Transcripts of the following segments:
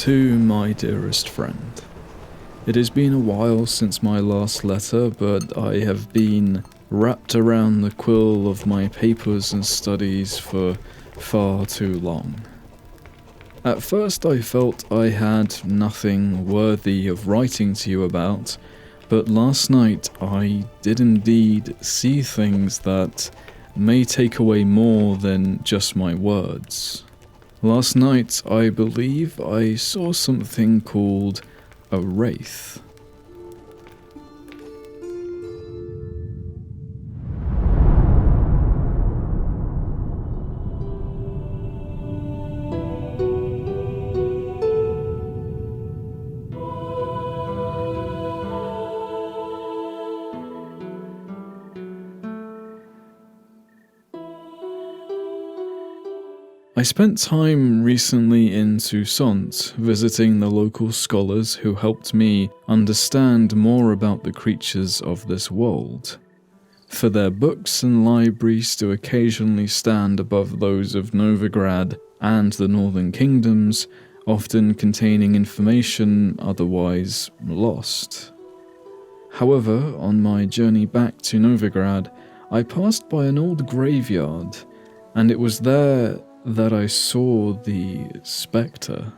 To my dearest friend, it has been a while since my last letter, but I have been wrapped around the quill of my papers and studies for far too long. At first I felt I had nothing worthy of writing to you about, but last night I did indeed see things that may take away more than just my words. Last night, I believe I saw something called a Wraith. I spent time recently in Toussaint visiting the local scholars who helped me understand more about the creatures of this world. For their books and libraries to occasionally stand above those of Novigrad and the Northern Kingdoms, often containing information otherwise lost. However, on my journey back to Novigrad, I passed by an old graveyard, and it was there that I saw the specter.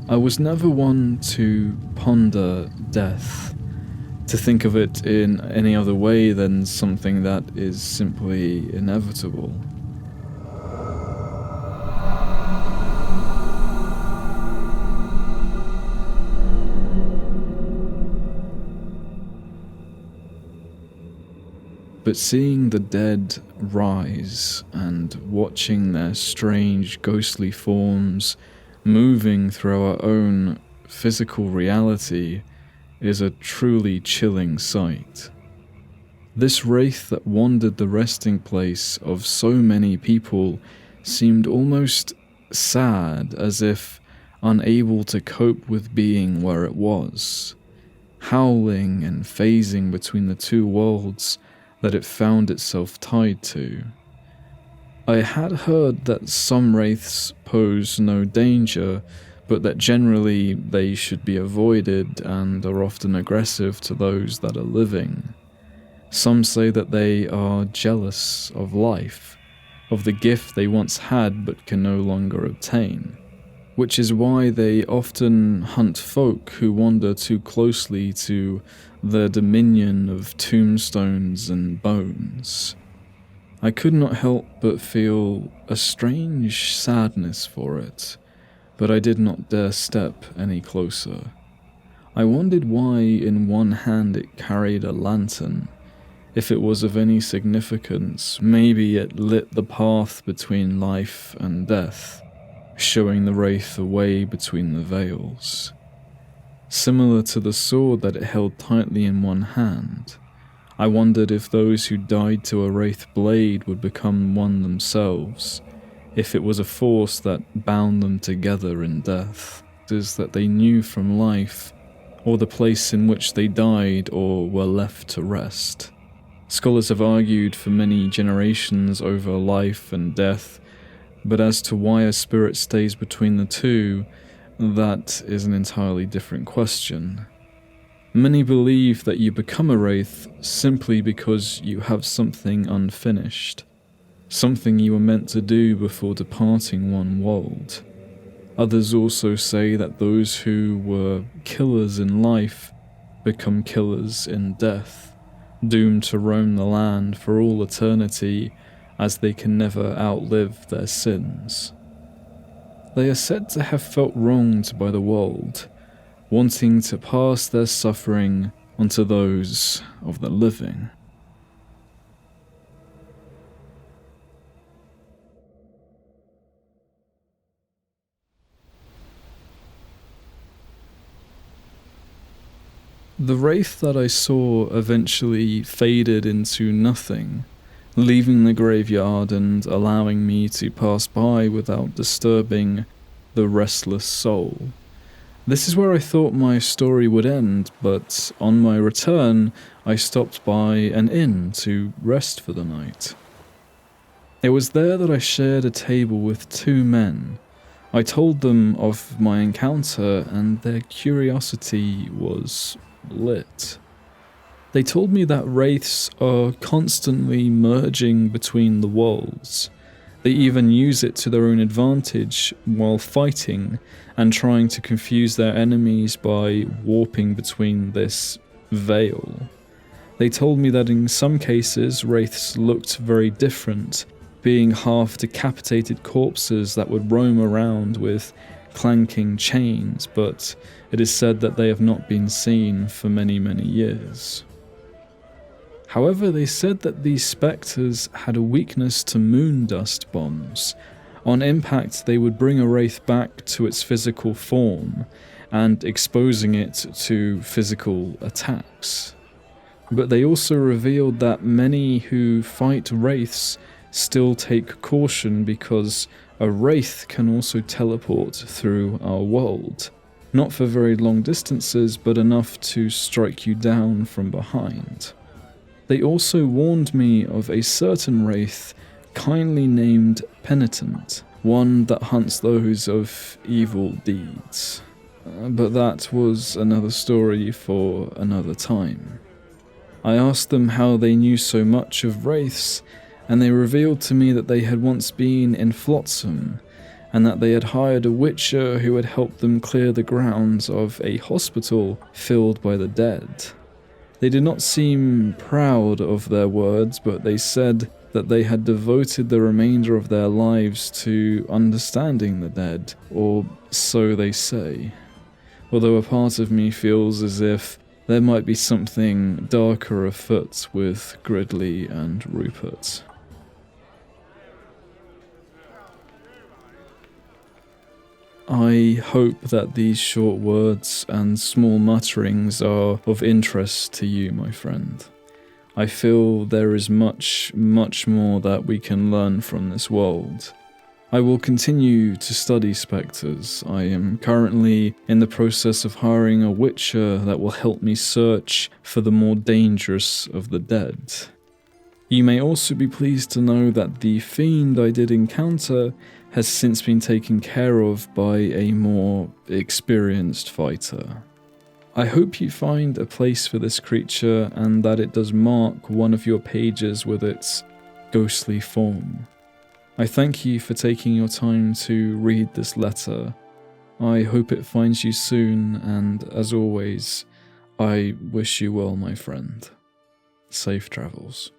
I was never one to ponder death, to think of it in any other way than something that is simply inevitable. But seeing the dead rise and watching their strange ghostly forms moving through our own physical reality is a truly chilling sight. This wraith that wandered the resting place of so many people seemed almost sad, as if unable to cope with being where it was, howling and phasing between the two worlds that it found itself tied to. I had heard that some wraiths pose no danger, but that generally they should be avoided and are often aggressive to those that are living. Some say that they are jealous of life, of the gift they once had but can no longer obtain, which is why they often hunt folk who wander too closely to their dominion of tombstones and bones. I could not help but feel a strange sadness for it, but I did not dare step any closer. I wondered why in one hand it carried a lantern. If it was of any significance, maybe it lit the path between life and death, showing the wraith a way between the veils. Similar to the sword that it held tightly in one hand, I wondered if those who died to a wraith blade would become one themselves, if it was a force that bound them together in death, is that they knew from life, or the place in which they died or were left to rest. Scholars have argued for many generations over life and death, but as to why a spirit stays between the two, that is an entirely different question. Many believe that you become a wraith simply because you have something unfinished, something you were meant to do before departing one world. Others also say that those who were killers in life become killers in death, doomed to roam the land for all eternity as they can never outlive their sins. They are said to have felt wronged by the world, wanting to pass their suffering onto those of the living. The wraith that I saw eventually faded into nothing, leaving the graveyard and allowing me to pass by without disturbing the restless soul. This is where I thought my story would end, but on my return, I stopped by an inn to rest for the night. It was there that I shared a table with two men. I told them of my encounter, and their curiosity was lit. They told me that wraiths are constantly merging between the worlds. They even use it to their own advantage while fighting and trying to confuse their enemies by warping between this veil. They told me that in some cases wraiths looked very different, being half decapitated corpses that would roam around with clanking chains, but it is said that they have not been seen for many, many years. However, they said that these specters had a weakness to moon dust bombs. On impact, they would bring a wraith back to its physical form, and exposing it to physical attacks. But they also revealed that many who fight wraiths still take caution because a wraith can also teleport through our world. Not for very long distances, but enough to strike you down from behind. They also warned me of a certain wraith kindly named Penitent, one that hunts those of evil deeds. But that was another story for another time. I asked them how they knew so much of wraiths, and they revealed to me that they had once been in Flotsam, and that they had hired a witcher who had helped them clear the grounds of a hospital filled by the dead. They did not seem proud of their words, but they said that they had devoted the remainder of their lives to understanding the dead, or so they say. Although a part of me feels as if there might be something darker afoot with Gridley and Rupert. I hope that these short words and small mutterings are of interest to you, my friend. I feel there is much, much more that we can learn from this world. I will continue to study specters. I am currently in the process of hiring a witcher that will help me search for the more dangerous of the dead. You may also be pleased to know that the fiend I did encounter has since been taken care of by a more experienced fighter. I hope you find a place for this creature and that it does mark one of your pages with its ghostly form. I thank you for taking your time to read this letter. I hope it finds you soon, and as always, I wish you well, my friend. Safe travels.